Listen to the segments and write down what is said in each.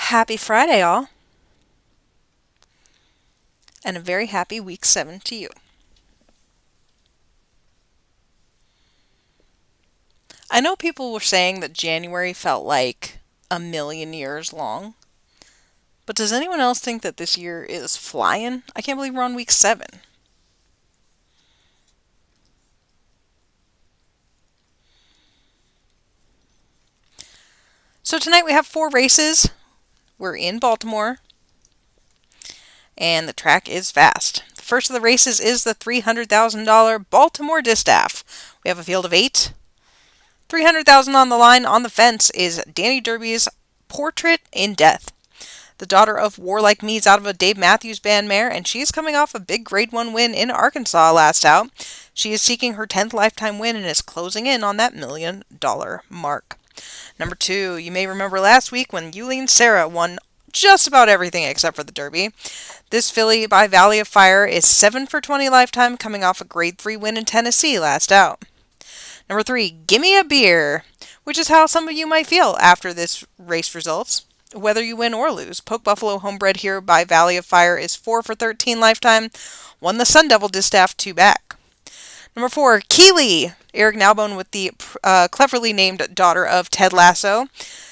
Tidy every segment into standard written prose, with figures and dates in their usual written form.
Happy Friday, all, and a very happy week 7 to you. I know people were saying that January felt like a million years long, but does anyone else think that this year is flying? I can't believe we're on week 7. So tonight we have 4 races. We're in Baltimore, and the track is fast. The first of the races is the $300,000 Baltimore Distaff. We have a field of 8. 300,000 on the line. On the fence is Danny Derby's Portrait in Death. The daughter of Warlike Me's out of a Dave Matthews Band mare, and she is coming off a big Grade 1 win in Arkansas last out. She is seeking her 10th lifetime win and is closing in on that $1 million mark. Number 2, you may remember last week when Yuleen Sarah won just about everything except for the Derby. This filly by Valley of Fire is 7 for 20 lifetime, coming off a Grade 3 win in Tennessee last out. Number 3, Gimme a Beer, which is how some of you might feel after this race results. Whether you win or lose, Poke Buffalo Homebred here by Valley of Fire is 4 for 13 lifetime, won the Sun Devil Distaff 2 back. Number 4, Keeley, Eric Nalbone with the cleverly named daughter of Ted Lasso,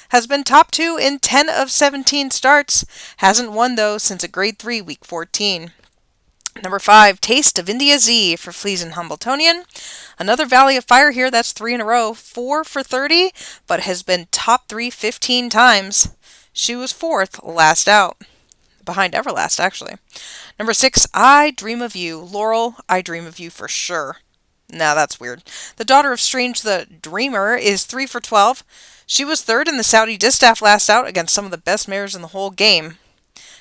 has been top 2 in 10 of 17 starts, hasn't won though since a Grade 3 week 14. Number 5, Taste of India Z for Fleas and Humbletonian. Another Valley of Fire here, that's 3 in a row, 4 for 30, but has been top 3 15 times. She was 4th last out. Behind Everlast, actually. Number 6, I Dream of You. Laurel, I Dream of You for sure. Now that's weird. The daughter of Strange the Dreamer is 3 for 12. She was 3rd in the Saudi Distaff last out against some of the best mares in the whole game.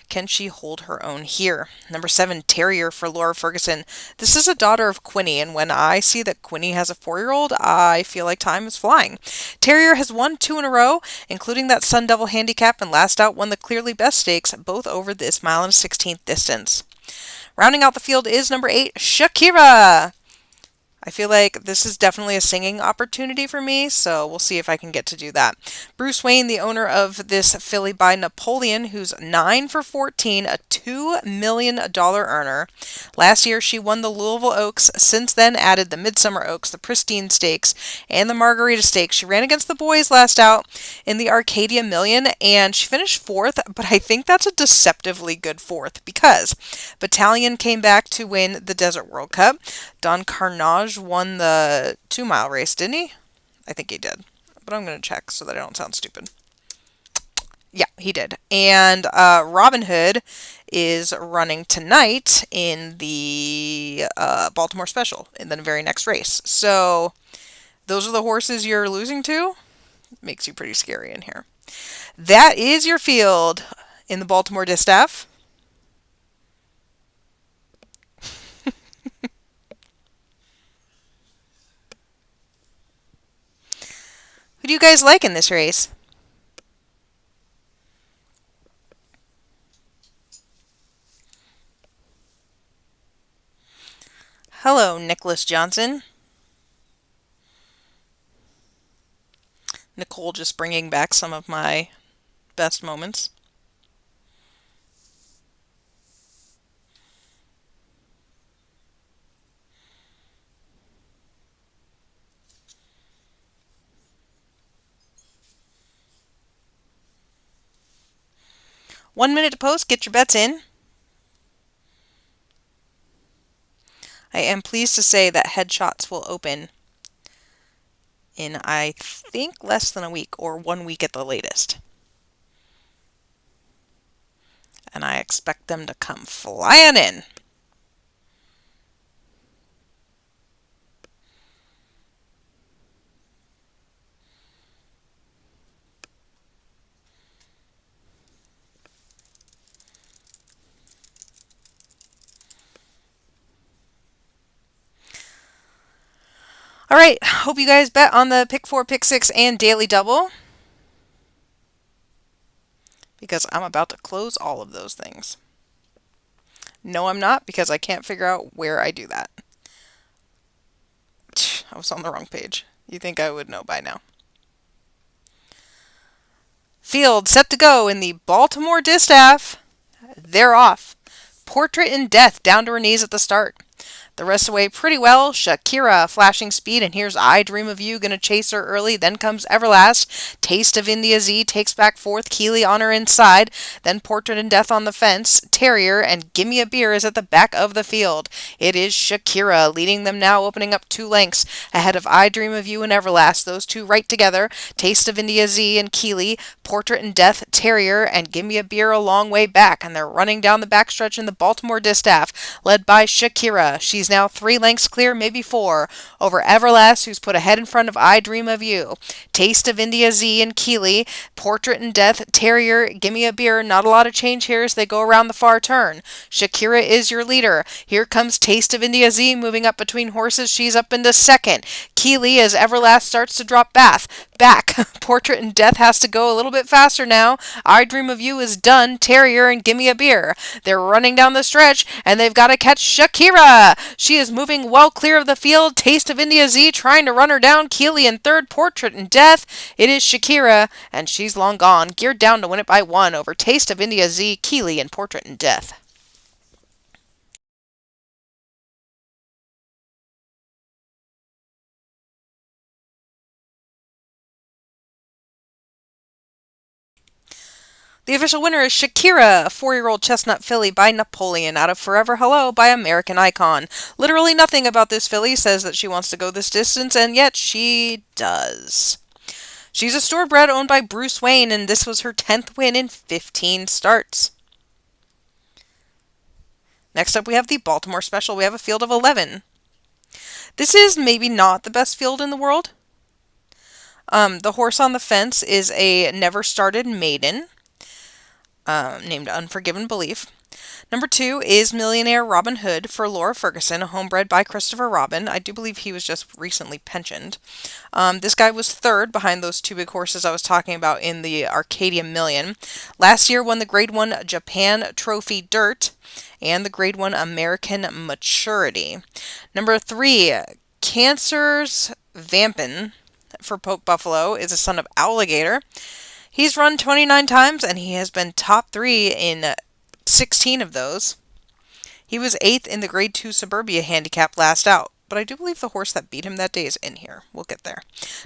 Can she hold her own here? Number 7, Terrier for Laura Ferguson. This is a daughter of Quinny, and when I see that Quinny has a 4-year-old, I feel like time is flying. Terrier has won 2 in a row, including that Sun Devil handicap, and last out won the Clearly Best Stakes, both over this 1.16 distance. Rounding out the field is number 8, Shakira. I feel like this is definitely a singing opportunity for me, so we'll see if I can get to do that. Bruce Wayne, the owner of this filly by Napoleon, who's 9 for 14, a $2 million earner. Last year, she won the Louisville Oaks, since then added the Midsummer Oaks, the Pristine Stakes, and the Margarita Stakes. She ran against the boys last out in the Arcadia Million, and she finished 4th, but I think that's a deceptively good 4th, because Battalion came back to win the Desert World Cup. Don Carnage won the 2-mile race, didn't he? I think he did. But I'm going to check so that I don't sound stupid. Yeah, he did. And Robin Hood is running tonight in the Baltimore Special in the very next race. So those are the horses you're losing to. Makes you pretty scary in here. That is your field in the Baltimore Distaff. Who do you guys like in this race? Hello, Nicholas Johnson. Nicole just bringing back some of my best moments. One minute to post. Get your bets in. I am pleased to say that headshots will open in, I think, less than a week, or 1 week at the latest. And I expect them to come flying in. All right, hope you guys bet on the Pick 4, Pick 6, and Daily Double, because I'm about to close all of those things. No, I'm not, because I can't figure out where I do that. I was on the wrong page. You think I would know by now. Field set to go in the Baltimore Distaff. They're off. Portrait in Death down to her knees at the start. The rest away pretty well. Shakira, flashing speed, and here's I Dream of You, gonna chase her early. Then comes Everlast. Taste of India Z takes back fourth. Keeley on her inside. Then Portrait in Death on the fence. Terrier and Gimme a Beer is at the back of the field. It is Shakira leading them now, opening up 2 lengths ahead of I Dream of You and Everlast. Those two right together. Taste of India Z and Keeley. Portrait in Death, Terrier, and Gimme a Beer a long way back. And they're running down the backstretch in the Baltimore Distaff, led by Shakira. She's now 3 lengths clear, maybe 4, over Everlast, who's put ahead in front of I Dream of You. Taste of India Z and Keeley, Portrait in Death, Terrier, Gimme a Beer. Not a lot of change here as they go around the far turn. Shakira is your leader. Here comes Taste of India Z moving up between horses. She's up into second. Keeley, as Everlast starts to drop back. Portrait in Death has to go a little bit faster now. I Dream of You is done. Terrier and Gimme a Beer. They're running down the stretch, and they've got to catch Shakira. She is moving well clear of the field. Taste of India Z trying to run her down. Keeley in third. Portrait in Death. It is Shakira, and she's long gone. Geared down to win it by 1 over Taste of India Z, Keeley, and Portrait in Death. The official winner is Shakira, a 4-year-old chestnut filly by Napoleon out of Forever Hello by American Icon. Literally nothing about this filly says that she wants to go this distance, and yet she does. She's a storebred owned by Bruce Wayne, and this was her 10th win in 15 starts. Next up, we have the Baltimore Special. We have a field of 11. This is maybe not the best field in the world. The horse on the fence is a never started maiden, named Unforgiven Belief. Number 2 is Millionaire Robin Hood for Laura Ferguson, a homebred by Christopher Robin. I do believe he was just recently pensioned. This guy was third behind those 2 big horses I was talking about in the Arcadia Million. Last year won the Grade 1 Japan Trophy Dirt and the Grade 1 American Maturity. Number 3, Cancer's Vampin for Pope Buffalo is a son of Alligator. He's run 29 times, and he has been top 3 in 16 of those. He was 8th in the Grade 2 Suburbia handicap last out, but I do believe the horse that beat him that day is in here. We'll get there.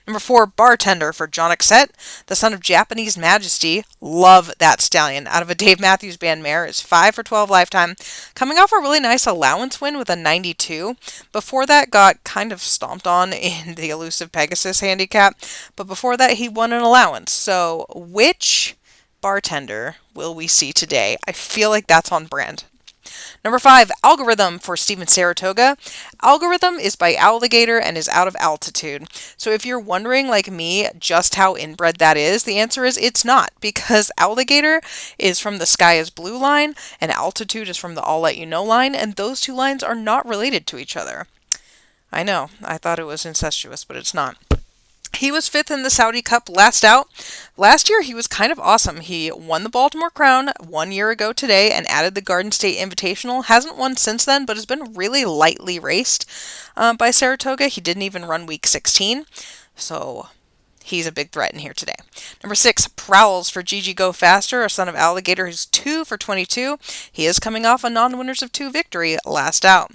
Number 4, Bartender for John Exet, the son of Japanese Majesty. Love that stallion. Out of a Dave Matthews Band mare, is 5 for 12 lifetime. Coming off a really nice allowance win with a 92. Before that, got kind of stomped on in the Elusive Pegasus handicap, but before that, he won an allowance. So, which Bartender will we see today? I feel like that's on brand. Number 5, Algorithm for Steven Saratoga. Algorithm is by Alligator and is out of Altitude. So if you're wondering, like me, just how inbred that is, the answer is it's not, because Alligator is from the Sky is Blue line and Altitude is from the I'll Let You Know line, and those 2 lines are not related to each other. I know, I thought it was incestuous, but it's not. He was 5th in the Saudi Cup last out. Last year, he was kind of awesome. He won the Baltimore Crown 1 year ago today and added the Garden State Invitational. Hasn't won since then, but has been really lightly raced by Saratoga. He didn't even run week 16, so he's a big threat in here today. Number 6, Prowls for Gigi Go Faster, a son of Alligator, who's 2 for 22. He is coming off a non-winners of 2 victory last out.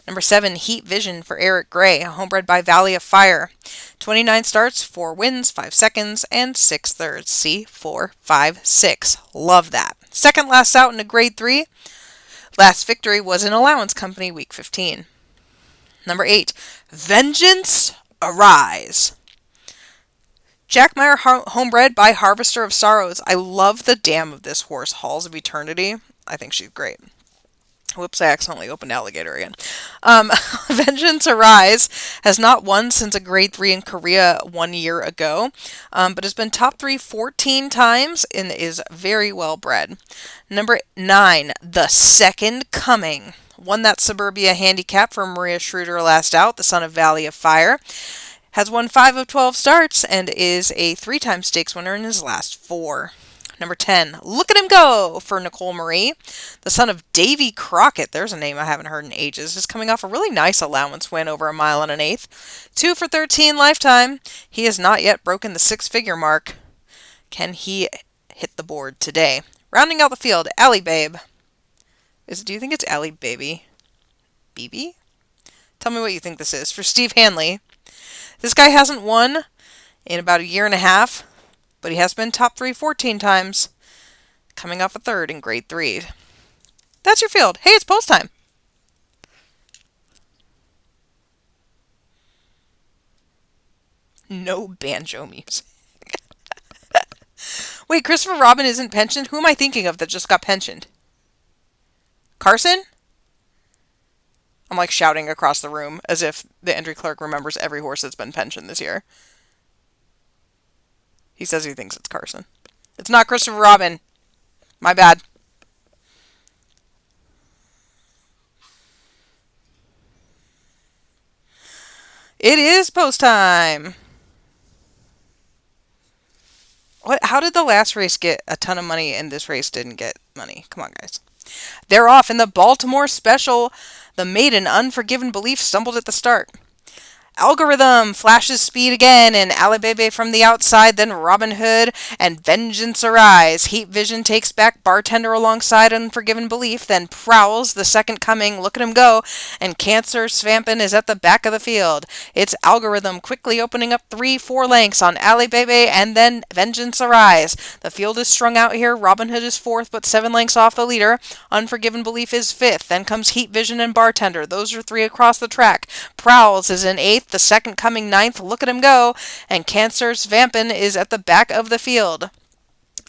Number 7, Heat Vision for Eric Gray, a homebred by Valley of Fire. 29 starts, 4 wins, 5 seconds, and 6 thirds. See, 4, 5, 6. Love that. Second last out in a Grade 3. Last victory was in Allowance Company, week 15. Number 8, Vengeance Arise. Jack Meyer, homebred by Harvester of Sorrows. I love the dam of this horse, Halls of Eternity. I think she's great. Whoops, I accidentally opened Alligator again. Vengeance Arise has not won since a Grade 3 in Korea 1 year ago, but has been top 3 14 times and is very well bred. Number 9, The Second Coming. Won that Suburbia handicap for Maria Schroeder last out, the son of Valley of Fire. Has won 5 of 12 starts and is a 3-time stakes winner in his last 4. Number 10, Look at Him Go for Nicole Marie. The son of Davy Crockett, there's a name I haven't heard in ages, is coming off a really nice allowance win over 1 1/8 miles. 2 for 13 lifetime. He has not yet broken the 6-figure mark. Can he hit the board today. Rounding out the field, Alley Babe. Do you think it's Alley Baby? BB? Tell me what you think this is. For Steve Hanley, this guy hasn't won in about a year and a half, but he has been top 3 14 times, coming off a third in grade 3. That's your field. Hey, it's post time. No banjo music. Wait, Christopher Robin isn't pensioned? Who am I thinking of that just got pensioned? Carson? I'm like shouting across the room as if the entry clerk remembers every horse that's been pensioned this year. He says he thinks it's Carson. It's not Christopher Robin. My bad. It is post time. What? How did the last race get a ton of money and this race didn't get money? Come on, guys. They're off in the Baltimore Special. The maiden Unforgiven Belief stumbled at the start. Algorithm flashes speed again, and Alibebe from the outside, then Robin Hood, and Vengeance Arise. Heat Vision takes back Bartender alongside Unforgiven Belief, then Prowls, the second coming, look at him go, and Cancer Svampin is at the back of the field. It's Algorithm quickly opening up 3-4 lengths on Alibebe, and then Vengeance Arise. The field is strung out here. Robin Hood is 4th, but 7 lengths off the leader. Unforgiven Belief is 5th. Then comes Heat Vision and Bartender. Those are 3 across the track. Prowls is in 8th. The second coming 9th, look at him go, and Cancer's Vampin is at the back of the field.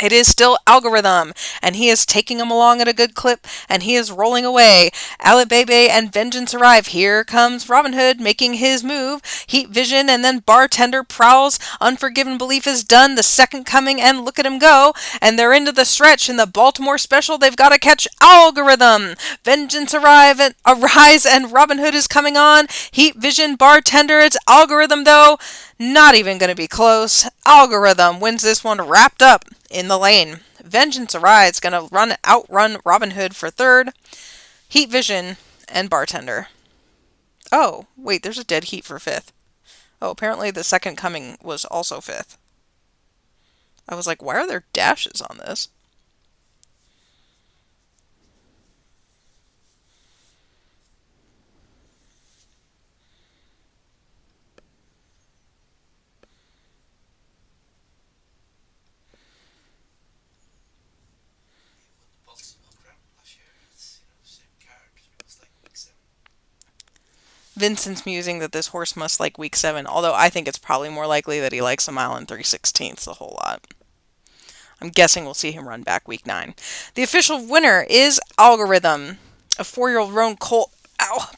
It is still Algorithm, and he is taking him along at a good clip, and he is rolling away. Alibebe and Vengeance arrive. Here comes Robin Hood making his move. Heat Vision and then Bartender Prowls. Unforgiven Belief is done. The second coming, and look at him go. And they're into the stretch in the Baltimore Special. They've got to catch Algorithm. Vengeance Arise, and Robin Hood is coming on. Heat Vision, Bartender. It's Algorithm, though. Not even going to be close. Algorithm wins this one wrapped up in the lane. Vengeance Arise going to outrun Robin Hood for 3rd. Heat Vision and Bartender. Oh, wait, there's a dead heat for 5th. Oh, apparently the second coming was also 5th. I was like, why are there dashes on this? Vincent's musing that this horse must like week 7, although I think it's probably more likely that he likes a mile and 3/16 a whole lot. I'm guessing we'll see him run back week 9. The official winner is Algorithm, a 4-year-old roan colt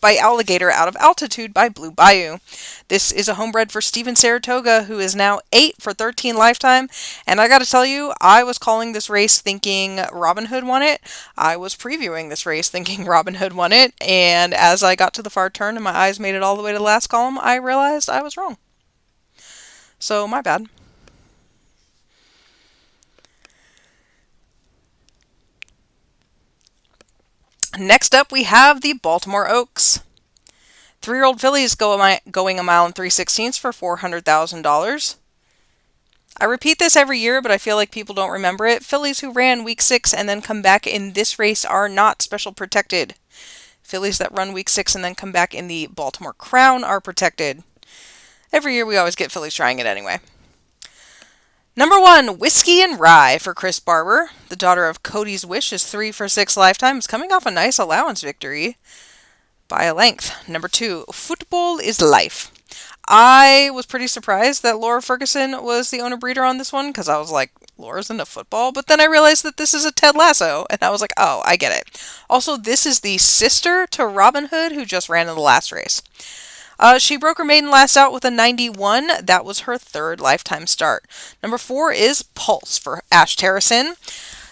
by Alligator out of Altitude by Blue Bayou. This is a homebred for Steven Saratoga, who is now 8 for 13 lifetime. And I got to tell you, I was calling this race thinking Robin Hood won it. I was previewing this race thinking Robin Hood won it. And as I got to the far turn and my eyes made it all the way to the last column, I realized I was wrong. So, my bad. Next up, we have the Baltimore Oaks. 3-year-old fillies going a mile and 3/16 for $400,000. I repeat this every year, but I feel like people don't remember it. Fillies who ran week 6 and then come back in this race are not special protected. Fillies that run week 6 and then come back in the Baltimore Crown are protected. Every year we always get fillies trying it anyway. Number 1, Whiskey and Rye for Chris Barber. The daughter of Cody's Wish is 3 for 6 lifetimes, coming off a nice allowance victory by a length. Number 2, Football is Life. I was pretty surprised that Laura Ferguson was the owner breeder on this one, because I was like, Laura's into football? But then I realized that this is a Ted Lasso, and I was like, oh, I get it. Also, this is the sister to Robin Hood, who just ran in the last race. She broke her maiden last out with a 91. That was her 3rd lifetime start. Number 4 is Pulse for Ash Terracin.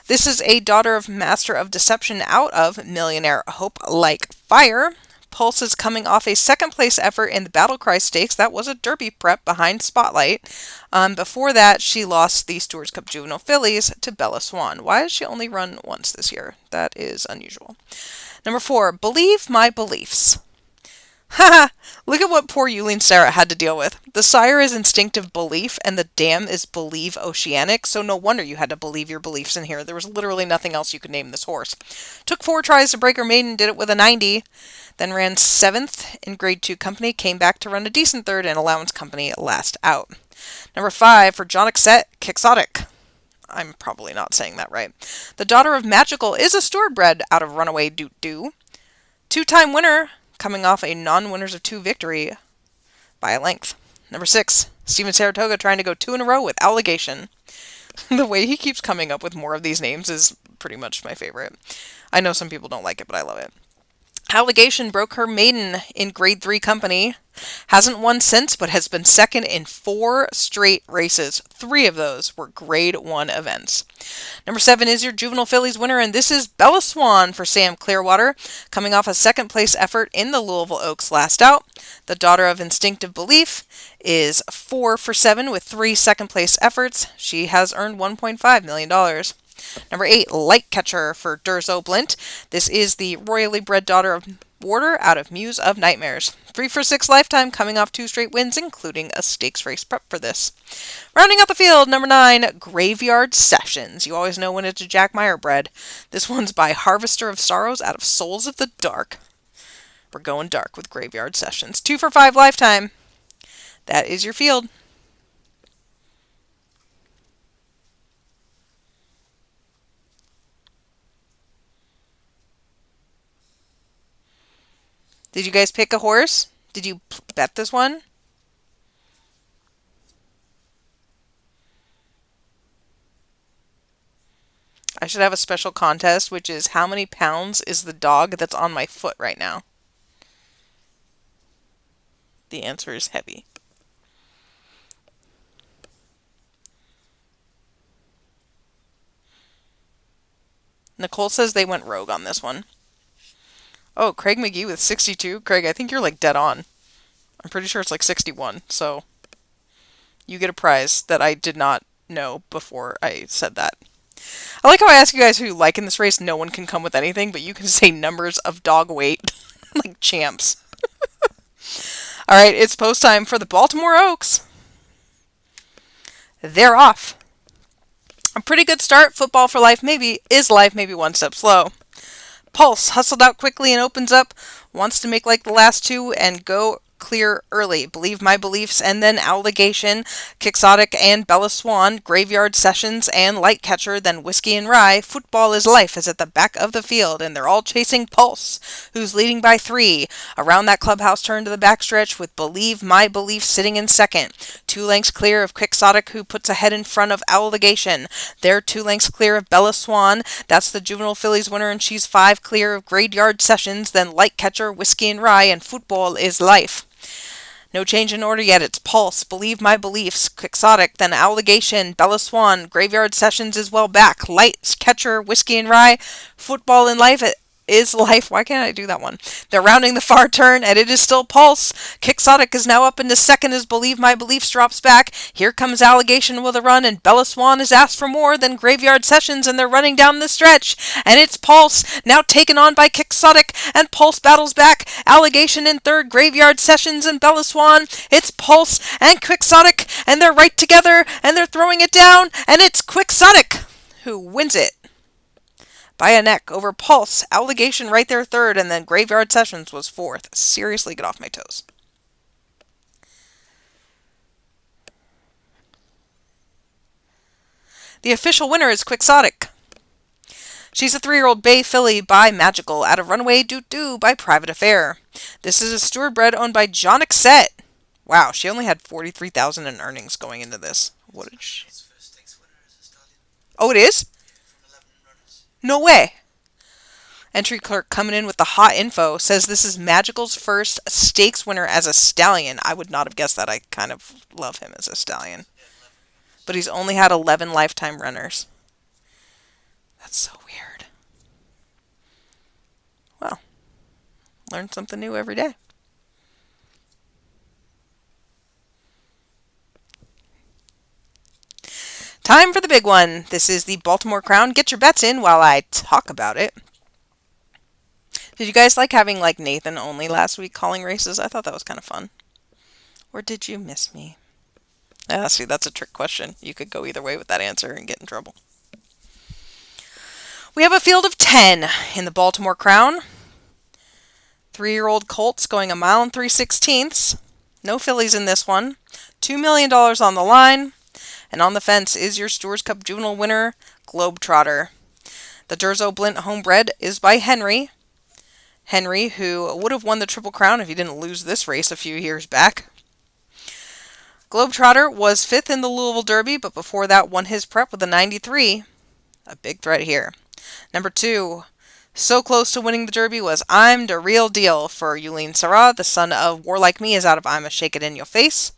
This is a daughter of Master of Deception out of Millionaire Hope Like Fire. Pulse is coming off a 2nd place effort in the Battle Cry Stakes. That was a Derby prep behind Spotlight. Before that, she lost the Stewards Cup Juvenile Fillies to Bella Swan. Why has she only run once this year? That is unusual. Number 4, Believe My Beliefs. Haha! Look at what poor Yulene Sarah had to deal with. The sire is instinctive belief, and the dam is believe oceanic, so no wonder you had to believe your beliefs in here. There was literally nothing else you could name this horse. Took 4 tries to break her maiden, did it with a 90, then ran 7th in Grade 2 company, came back to run a decent 3rd in allowance company last out. Number 5 for John Quixotic. I'm probably not saying that right. The daughter of Magical is a steward out of Runaway Doot Doo. 2-time winner, coming off a non-winners of 2 victory by a length. Number 6, Steven Saratoga trying to go 2 in a row with Allegation. The way he keeps coming up with more of these names is pretty much my favorite. I know some people don't like it, but I love it. Allegation broke her maiden in Grade 3 company. Hasn't won since, but has been second in 4 straight races. 3 of those were Grade 1 events. Number 7 is your Juvenile Fillies winner, and this is Bella Swan for Sam Clearwater, coming off a second-place effort in the Louisville Oaks last out. The daughter of Instinctive Belief is 4 for 7 with 3 second-place efforts. She has earned $1.5 million. Number 8, Light Catcher for Durzo Blint. This is the royally bred daughter of Warder out of Muse of Nightmares. 3 for 6 lifetime, coming off 2 straight wins, including a stakes race prep for this. Rounding out the field, number 9, Graveyard Sessions. You always know when it's a Jack Meyer bred. This one's by Harvester of Sorrows out of Souls of the Dark. We're going dark with Graveyard Sessions. 2 for 5 lifetime. That is your field. Did you guys pick a horse? Did you bet this one? I should have a special contest, which is how many pounds is the dog that's on my foot right now? The answer is heavy. Nicole says they went rogue on this one. Oh, Craig McGee with 62. Craig, I think you're like dead on. I'm pretty sure it's like 61, so you get a prize that I did not know before I said that. I like how I ask you guys who you like in this race. No one can come with anything, but you can say numbers of dog weight like champs. All right, it's post time for the Baltimore Oaks. They're off. A pretty good start. Football for life maybe is life, maybe one step slow. Pulse hustled out quickly and opens up. Wants to make like the last 2 and go clear early. Believe My Beliefs, and then Allegation, Quixotic and Bella Swan, Graveyard Sessions, and Light Catcher, then Whiskey and Rye. Football is Life is at the back of the field, and they're all chasing Pulse, who's leading by 3. Around that clubhouse turn to the backstretch with Believe My Beliefs sitting in second. 2 lengths clear of Quixotic, who puts a head in front of Allegation. They're 2 lengths clear of Bella Swan. That's the Juvenile Fillies winner, and she's 5 clear of Graveyard Sessions, then Light Catcher, Whiskey and Rye, and Football is Life. No change in order yet. It's Pulse, Believe My Beliefs, Quixotic, then Allegation, Bella Swan, Graveyard Sessions is well back, Light Catcher, Whiskey and Rye, Football in Life is Life. Why can't I do that one? They're rounding the far turn, and it is still Pulse. Quixotic is now up into second as Believe My Beliefs drops back. Here comes Allegation with a run, and Bella Swan is asked for more than Graveyard Sessions, and they're running down the stretch. And it's Pulse, now taken on by Quixotic, and Pulse battles back. Allegation in third, Graveyard Sessions and Bella Swan. It's Pulse and Quixotic, and they're right together, and they're throwing it down, and it's Quixotic who wins it by a neck over Pulse. Allegation right there third, and then Graveyard Sessions was fourth. Seriously, get off my toes. The official winner is Quixotic. She's a 3-year-old bay filly by Magical out of Runaway Doot Doo by Private Affair. This is a steward bred owned by John Exet. Wow, she only had $43,000 in earnings going into this. What did she? Oh, it is? No way. Entry clerk coming in with the hot info says this is Magical's first stakes winner as a stallion. I would not have guessed that. I kind of love him as a stallion. But he's only had 11 lifetime runners. That's so weird. Well, learn something new every day. Time for the big one. This is the Baltimore Crown. Get your bets in while I talk about it. Did you guys like having like Nathan only last week calling races? I thought that was kind of fun. Or did you miss me? Ah, see, that's a trick question. You could go either way with that answer and get in trouble. We have a field of 10 in the Baltimore Crown. 3-year-old colts going a mile and 3/16. No fillies in this one. $2 million on the line. And on the fence is your Stewards Cup Juvenile winner, Globetrotter. The Durzo Blint homebred is by Henry. Henry, who would have won the Triple Crown if he didn't lose this race a few years back. Globetrotter was 5th in the Louisville Derby, but before that won his prep with a 93. A big threat here. Number 2, so close to winning the Derby, was I'm the Real Deal for Yulene Sarah. The son of War Like Me is out of I'm a Shake It In Your Face.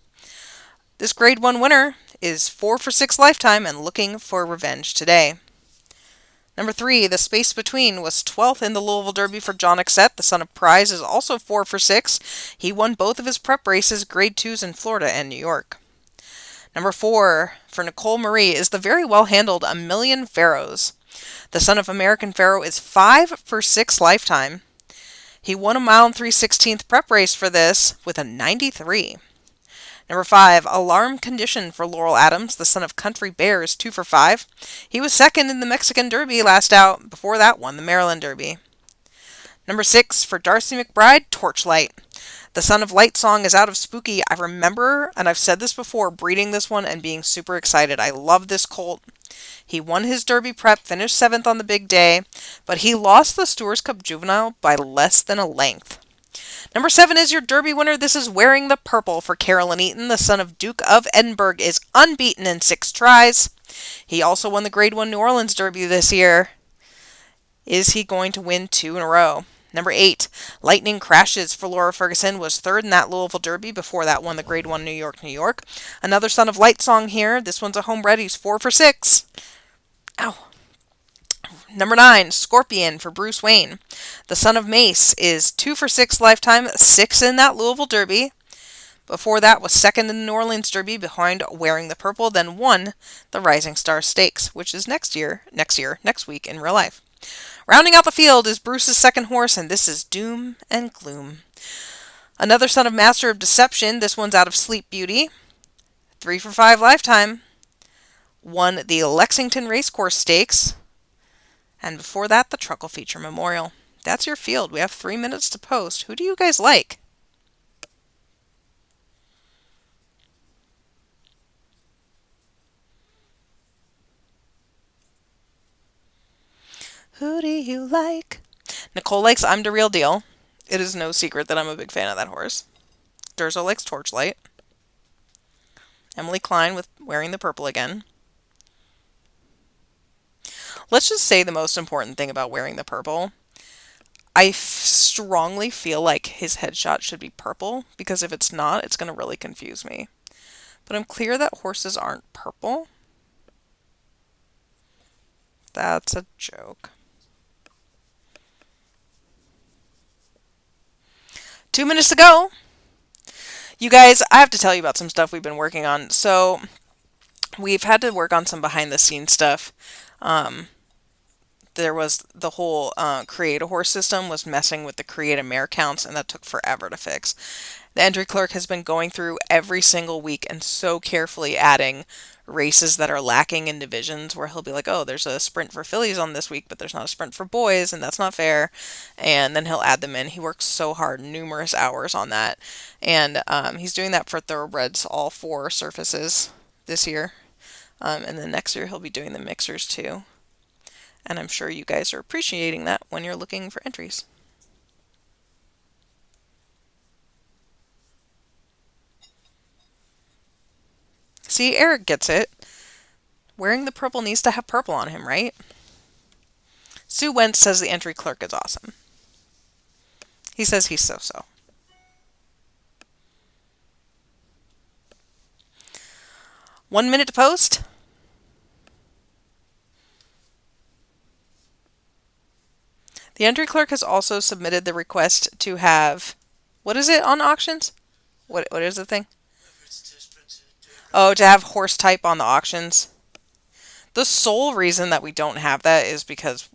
This Grade 1 winner is 4 for 6 lifetime and looking for revenge today. Number 3, The Space Between, was 12th in the Louisville Derby for John Exet. The son of Prize is also 4 for 6. He won both of his prep races, Grade 2s in Florida and New York. Number 4, for Nicole Marie, is the very well-handled A Million Pharaohs. The son of American Pharaoh is 5 for 6 lifetime. He won a mile and 3/16 prep race for this with a 93. Number 5, Alarm Condition for Laurel Adams. The son of Country Bear is 2 for 5. He was 2nd in the Mexican Derby last out. Before that won the Maryland Derby. Number 6, for Darcy McBride, Torchlight. The son of Light Song is out of Spooky. I remember, and I've said this before, breeding this one and being super excited. I love this colt. He won his Derby prep, finished 7th on the big day, but he lost the Stewards Cup Juvenile by less than a length. Number 7 is your Derby winner. This is Wearing the Purple for Carolyn Eaton. The son of Duke of Edinburgh is unbeaten in 6 tries. He also won the Grade 1 New Orleans Derby this year. Is he going to win 2 in a row? Number 8, Lightning Crashes for Laura Ferguson, was 3rd in that Louisville Derby. Before that won the Grade 1 New York, New York. Another son of Light Song here. This one's a homebred. He's 4 for 6. Ow. Number 9, Scorpion for Bruce Wayne. The son of Mace is 2 for 6 lifetime, 6 in that Louisville Derby. Before that was 2nd in the New Orleans Derby behind Wearing the Purple, then won the Rising Star Stakes, which is next week in real life. Rounding out the field is Bruce's second horse, and this is Doom and Gloom. Another son of Master of Deception. This one's out of Sleep Beauty. 3 for 5 lifetime. Won the Lexington Racecourse Stakes. And before that, the Truckle Feature Memorial. That's your field. We have 3 minutes to post. Who do you guys like? Who do you like? Nicole likes I'm the Real Deal. It is no secret that I'm a big fan of that horse. Durzo likes Torchlight. Emily Klein with Wearing the Purple again. Let's just say the most important thing about Wearing the Purple. I strongly feel like his headshot should be purple, because if it's not, it's going to really confuse me. But I'm clear that horses aren't purple. That's a joke. 2 minutes to go. You guys, I have to tell you about some stuff we've been working on. So, we've had to work on some behind-the-scenes stuff. There was the whole Create a Horse system was messing with the Create a Mare counts, and that took forever to fix. The entry clerk has been going through every single week and so carefully adding races that are lacking in divisions, where he'll be like, oh, there's a sprint for fillies on this week, but there's not a sprint for boys, and that's not fair. And then he'll add them in. He works so hard, numerous hours on that. And he's doing that for thoroughbreds, all 4 surfaces this year. And then next year he'll be doing the mixers too. And I'm sure you guys are appreciating that when you're looking for entries. See, Eric gets it. Wearing the Purple needs to have purple on him, right? Sue Wentz says the entry clerk is awesome. He says he's so-so. One minute to post. The entry clerk has also submitted the request to have, what is it on auctions? What is the thing? Oh, to have horse type on the auctions. The sole reason that we don't have that is because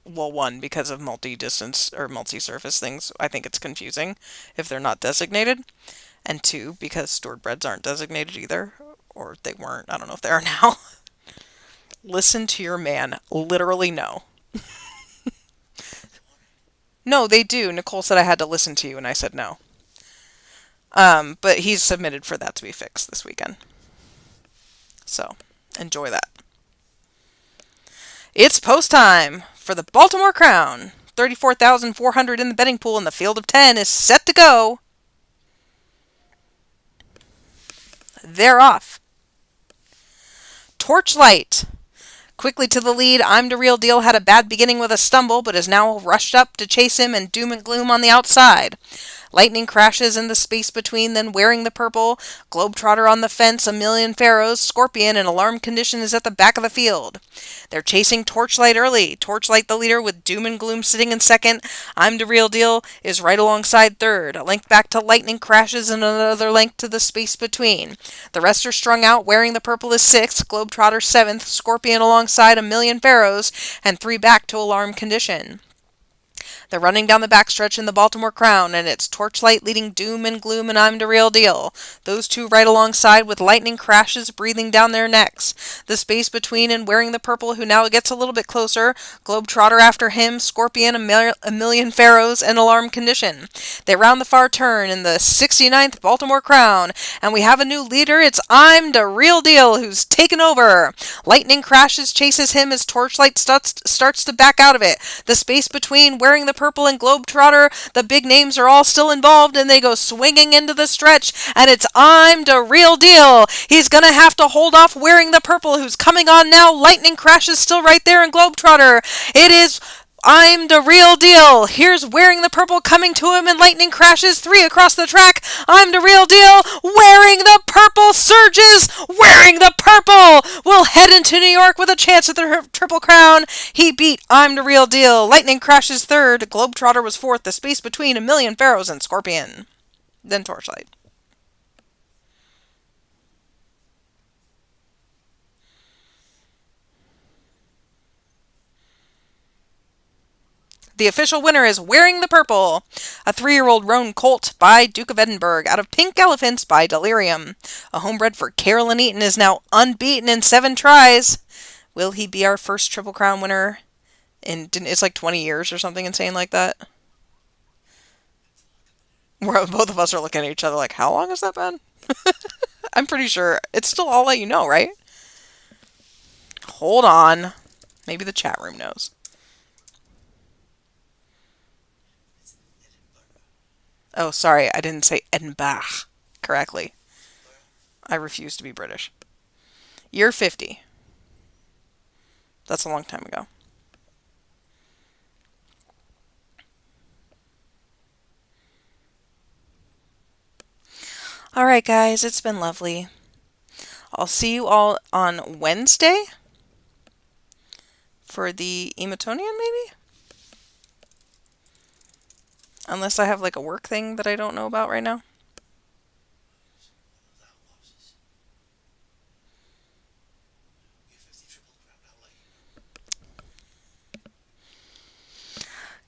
Well, one, because of multi-distance or multi-surface things, I think it's confusing if they're not designated. And two, because stored breads aren't designated either. Or they weren't. I don't know if they are now. Listen to your man. Literally, no. No, they do. Nicole said I had to listen to you, and I said no. But he's submitted for that to be fixed this weekend. So, enjoy that. It's post time for the Baltimore Crown. 34,400 in the betting pool, and the field of 10 is set to go. They're off. Torchlight. Quickly to the lead, I'm the Real Deal had a bad beginning with a stumble, but is now rushed up to chase him and doom and gloom on the outside. Lightning crashes in the space between, then wearing the purple. Globetrotter on the fence, a million pharaohs. Scorpion in alarm condition is at the back of the field. They're chasing Torchlight early. Torchlight the leader with Doom and Gloom sitting in second. I'm the Real Deal is right alongside third. A length back to Lightning crashes and another length to the space between. The rest are strung out. Wearing the purple is sixth. Globetrotter seventh. Scorpion alongside a million pharaohs. And three back to alarm condition. They're running down the backstretch in the Baltimore Crown, and it's Torchlight leading Doom and Gloom and I'm the Real Deal. Those two right alongside with Lightning crashes breathing down their necks. The space between and wearing the purple, who now gets a little bit closer. Globetrotter after him, Scorpion, a million pharaohs, and alarm condition. They round the far turn in the 69th Baltimore Crown, and we have a new leader. It's I'm the Real Deal who's taken over. Lightning crashes, chases him as Torchlight starts to back out of it. The space between wearing the purple and Globetrotter, the big names are all still involved, and they go swinging into the stretch, and it's I'm the Real Deal. He's gonna have to hold off wearing the purple, who's coming on now. Lightning crashes still right there in Globetrotter. It is I'm the Real Deal. Here's wearing the purple coming to him, and Lightning crashes three across the track. I'm the Real Deal. Wearing the purple surges. Wearing the purple will head into New York with a chance at the Triple Crown. He beat I'm the Real Deal. Lightning crashes third. Globetrotter was fourth. The space between a million pharaohs and Scorpion. Then Torchlight. The official winner is Wearing the Purple, a 3-year-old roan colt by Duke of Edinburgh out of Pink Elephants by Delirium. A homebred for Carolyn Eaton is now unbeaten in 7 tries. Will he be our first Triple Crown winner in, it's like 20 years or something insane like that? Where both of us are looking at each other like, how long has that been? I'm pretty sure. It's still I'll let you know, right? Hold on. Maybe the chat room knows. Oh, sorry, I didn't say Edinburgh correctly. I refuse to be British. Year 50. That's a long time ago. Alright, guys, it's been lovely. I'll see you all on Wednesday for the Ematonian, maybe? Unless I have like a work thing that I don't know about right now.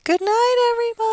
Good night, everybody.